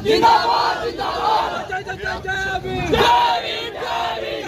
जिंदाबाद जिंदाबाद जय जय जय जय भीम जय भीम जय भीम।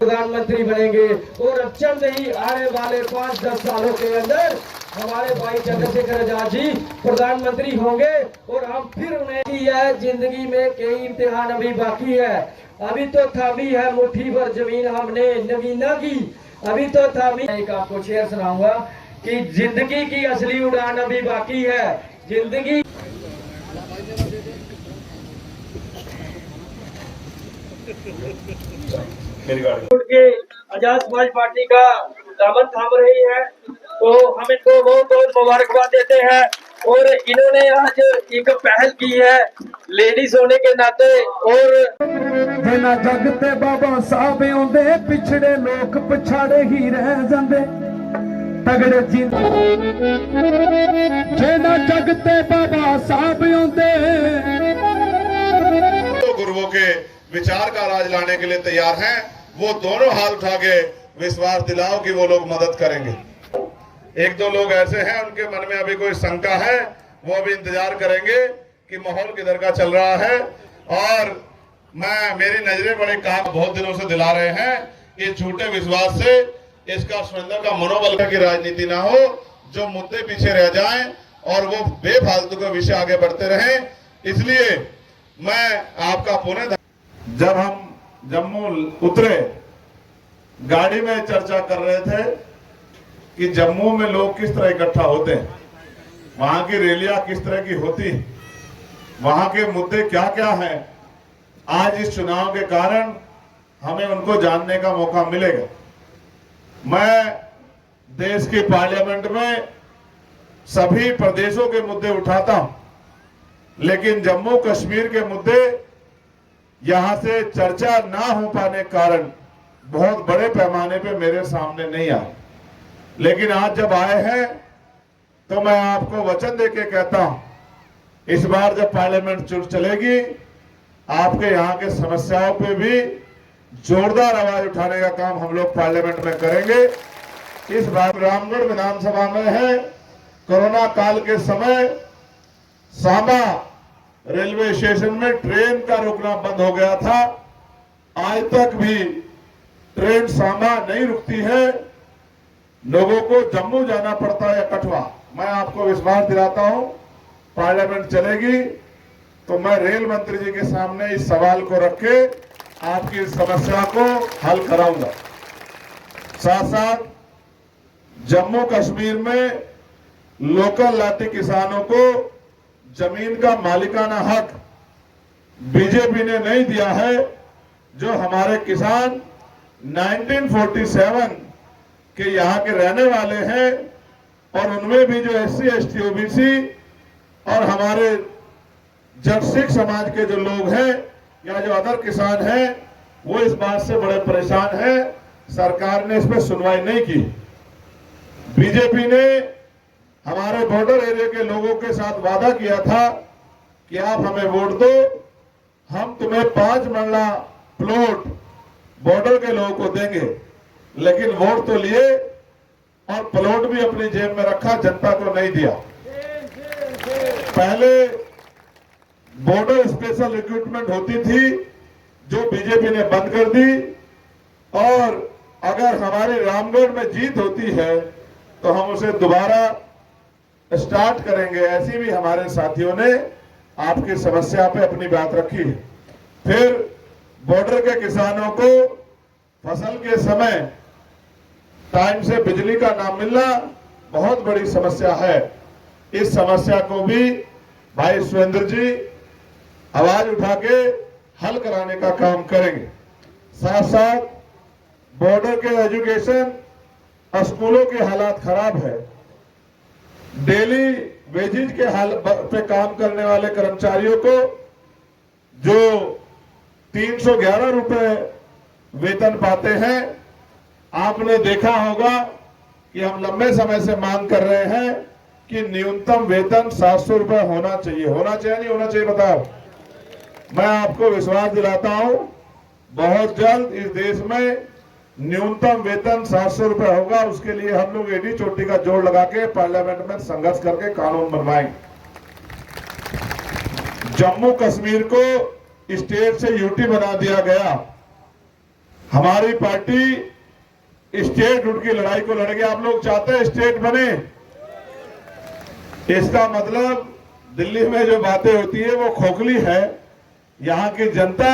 प्रधानमंत्री बनेंगे और अब चंद ही आने वाले 5-10 सालों के अंदर हमारे भाई चंद्रशेखर आजाद जी प्रधानमंत्री होंगे और हम फिर उन्हें है। जिंदगी में कई इम्तिहान अभी बाकी है, अभी तो थामी है मुट्ठी भर जमीन हमने नगीना की, अभी तो थामी। एक आपको शेर सुनाऊंगा कि जिंदगी की असली उड़ान अभी बाकी है। जिंदगी उनके आजाद समाज पार्टी का दामन थाम रही है, तो हम इनको बहुत बहुत मुबारकबाद देते हैं। और इन्होंने आज एक पहल की है लेडीज होने के नाते। और ना जगते बाबा साहब आंदे पिछड़े लोग पछाड़े ही रह जाते तगड़े ना जगते बाबा साहब आंदे। गुरुओं के विचार का राज लाने के लिए तैयार हैं, वो दोनों हाथ उठा के विश्वास दिलाओ कि वो लोग मदद करेंगे। एक दो लोग ऐसे हैं उनके मन में अभी कोई शंका है, वो अभी इंतजार करेंगे कि माहौल किधर का चल रहा है। और मेरी नजरें बड़े काम बहुत दिनों से दिला रहे हैं कि झूठे विश्वास से इसका सुरेंद्र का मनोबल की राजनीति ना हो, जो मुद्दे पीछे रह जाएं और वो बेफालतू के विषय आगे बढ़ते रहें। इसलिए मैं आपका पुनः जब हम जम्मू उतरे गाड़ी में चर्चा कर रहे थे कि जम्मू में लोग किस तरह इकट्ठा होते हैं, वहां की रैलियां किस तरह की होती हैं, वहां के मुद्दे क्या क्या हैं। आज इस चुनाव के कारण हमें उनको जानने का मौका मिलेगा। मैं देश की पार्लियामेंट में सभी प्रदेशों के मुद्दे उठाता हूं, लेकिन जम्मू कश्मीर के मुद्दे यहां से चर्चा ना हो पाने के कारण बहुत बड़े पैमाने पे मेरे सामने नहीं आए। लेकिन आज जब आए हैं तो मैं आपको वचन देके कहता हूं, इस बार जब पार्लियामेंट चलेगी आपके यहाँ के समस्याओं पे भी जोरदार आवाज उठाने का काम हम लोग पार्लियामेंट में करेंगे। इस बार रामगढ़ विधानसभा में है, कोरोना काल के समय सांबा रेलवे स्टेशन में ट्रेन का रुकना बंद हो गया था, आज तक भी ट्रेन सांबा नहीं रुकती है, लोगों को जम्मू जाना पड़ता है या कठुआ। मैं आपको विश्वास दिलाता हूं पार्लियामेंट चलेगी तो मैं रेल मंत्री जी के सामने इस सवाल को रख के आपकी समस्या को हल कराऊंगा। साथ साथ जम्मू कश्मीर में लोकल लाठी किसानों को जमीन का मालिकाना हक बीजेपी ने नहीं दिया है। जो हमारे किसान 1947 के यहाँ के रहने वाले हैं और उनमें भी जो SC ST OBC और हमारे जट सिख समाज के जो लोग हैं या जो अदर किसान हैं, वो इस बात से बड़े परेशान हैं। सरकार ने इस पर सुनवाई नहीं की। बीजेपी ने हमारे बॉर्डर एरिया के लोगों के साथ वादा किया था कि आप हमें वोट दो, हम तुम्हें 5 मरला प्लॉट बॉर्डर के लोगों को देंगे। लेकिन वोट तो लिए और प्लॉट भी अपनी जेब में रखा, जनता को नहीं दिया। पहले बॉर्डर स्पेशल रिक्रूटमेंट होती थी जो बीजेपी ने बंद कर दी, और अगर हमारी रामगढ़ में जीत होती है तो हम उसे दोबारा स्टार्ट करेंगे। ऐसी भी हमारे साथियों ने आपकी समस्या पे अपनी बात रखी है। फिर बॉर्डर के किसानों को फसल के समय टाइम से बिजली का ना मिलना बहुत बड़ी समस्या है। इस समस्या को भी भाई सुरेंद्र जी आवाज उठा के हल कराने का काम करेंगे। साथ साथ बॉर्डर के एजुकेशन स्कूलों के हालात खराब है। डेली वेजेज के हाल पे काम करने वाले कर्मचारियों को जो 311 रुपए वेतन पाते हैं, आपने देखा होगा कि हम लंबे समय से मांग कर रहे हैं कि न्यूनतम वेतन 700 रुपए होना चाहिए। होना चाहिए नहीं होना चाहिए बताओ? मैं आपको विश्वास दिलाता हूं, बहुत जल्द इस देश में न्यूनतम वेतन 700 रुपए होगा। उसके लिए हम लोग एडी चोटी का जोड़ लगा के पार्लियामेंट में संघर्ष करके कानून बनवाएंगे। जम्मू कश्मीर को स्टेट से यूटी बना दिया गया। हमारी पार्टी स्टेट रूट की लड़ाई को लड़ेगी। आप लोग चाहते हैं स्टेट बने? इसका मतलब दिल्ली में जो बातें होती है वो खोखली है। यहां की जनता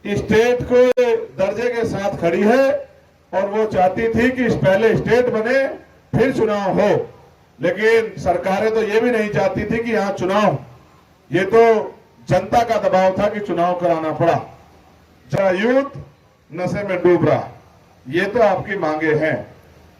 स्टेट को दर्जे के साथ खड़ी है और वो चाहती थी कि पहले स्टेट बने फिर चुनाव हो, लेकिन सरकारें तो ये भी नहीं चाहती थी कि यहां चुनाव, ये तो जनता का दबाव था कि चुनाव कराना पड़ा। जरा यूथ नशे में डूब रहा, ये तो आपकी मांगे हैं।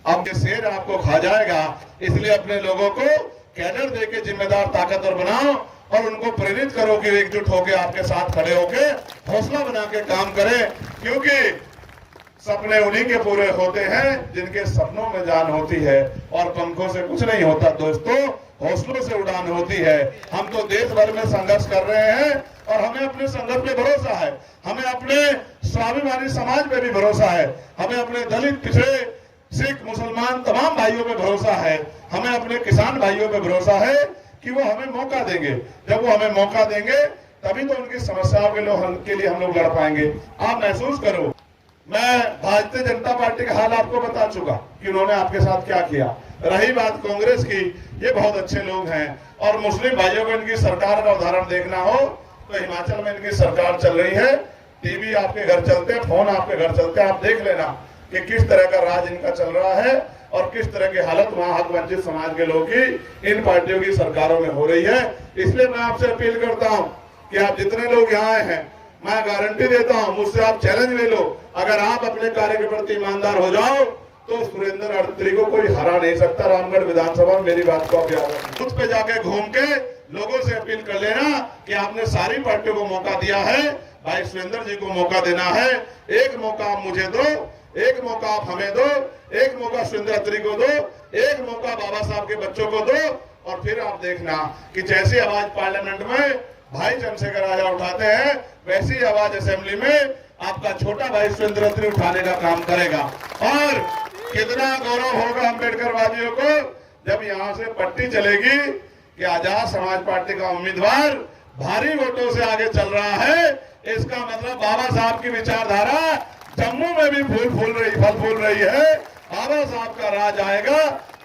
अब ये शेर आपको खा जाएगा, इसलिए अपने लोगों को कैडर देके जिम्मेदार ताकतवर बनाओ और उनको प्रेरित करो कि एकजुट होकर आपके साथ खड़े होकर हौसला बना के काम करें, क्योंकि सपने उन्हीं के पूरे होते हैं जिनके सपनों में जान होती है। और पंखों से कुछ नहीं होता दोस्तों, हौसलों से उड़ान होती है। हम तो देश भर में संघर्ष कर रहे हैं और हमें अपने संघर्ष पे भरोसा है, हमें अपने स्वाभिमानी समाज पे भी भरोसा है, हमें अपने दलित, पिछड़े, सिख, मुसलमान तमाम भाइयों पे भरोसा है, हमें अपने किसान भाइयों पे भरोसा है कि वो हमें मौका देंगे। जब वो हमें मौका देंगे तभी तो उनकी समस्याओं के लिए हम लोग लड़ पाएंगे। आप महसूस करो, मैं भारतीय जनता पार्टी का हाल आपको बता चुका कि उन्होंने आपके साथ क्या किया। रही बात कांग्रेस की, ये बहुत अच्छे लोग हैं और मुस्लिम भाइयों को इनकी सरकार का उदाहरण देखना हो तो हिमाचल में इनकी सरकार चल रही है। टीवी आपके घर चलते हैं, फोन आपके घर चलते हैं, आप देख लेना कि किस तरह का राज इनका चल रहा है और किस तरह की हालत वहां हक वंचित समाज के लोगों की इन पार्टियों की सरकारों में हो रही है। इसलिए मैं आपसे अपील करता हूं कि आप जितने लोग यहाँ आए हैं, मैं गारंटी देता हूं, मुझसे आप चैलेंज ले लो, अगर आप अपने कार्य के प्रति ईमानदार हो जाओ तो सुरेंद्र अडत्री को कोई हरा नहीं सकता रामगढ़ विधानसभा में। मेरी बात को आप याद रखें। खुद पे जाके घूम के लोगों से अपील कर लेना कि आपने सारी पार्टियों को मौका दिया है, भाई सुरेंद्र जी को मौका देना है। एक मौका आप मुझे दो, एक मौका आप हमें दो, एक मौका सुरेंद्र अत्री को दो, एक मौका बाबा साहब के बच्चों को दो और फिर आप देखना कि जैसी आवाज पार्लियामेंट में भाई चंद्रशेखर राजा उठाते हैं वैसी आवाज असेंबली में आपका छोटा भाई सुरेंद्र अत्री उठाने का काम करेगा। और कितना गौरव होगा अम्बेडकर वादियों को जब यहां से पट्टी चलेगी कि आजाद समाज पार्टी का उम्मीदवार भारी वोटों से आगे चल रहा है। इसका मतलब बाबा साहब की विचारधारा जम्मू में भी फल फूल रही है। बाबा साहब का राज आएगा,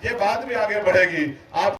ये बात भी आगे बढ़ेगी। आप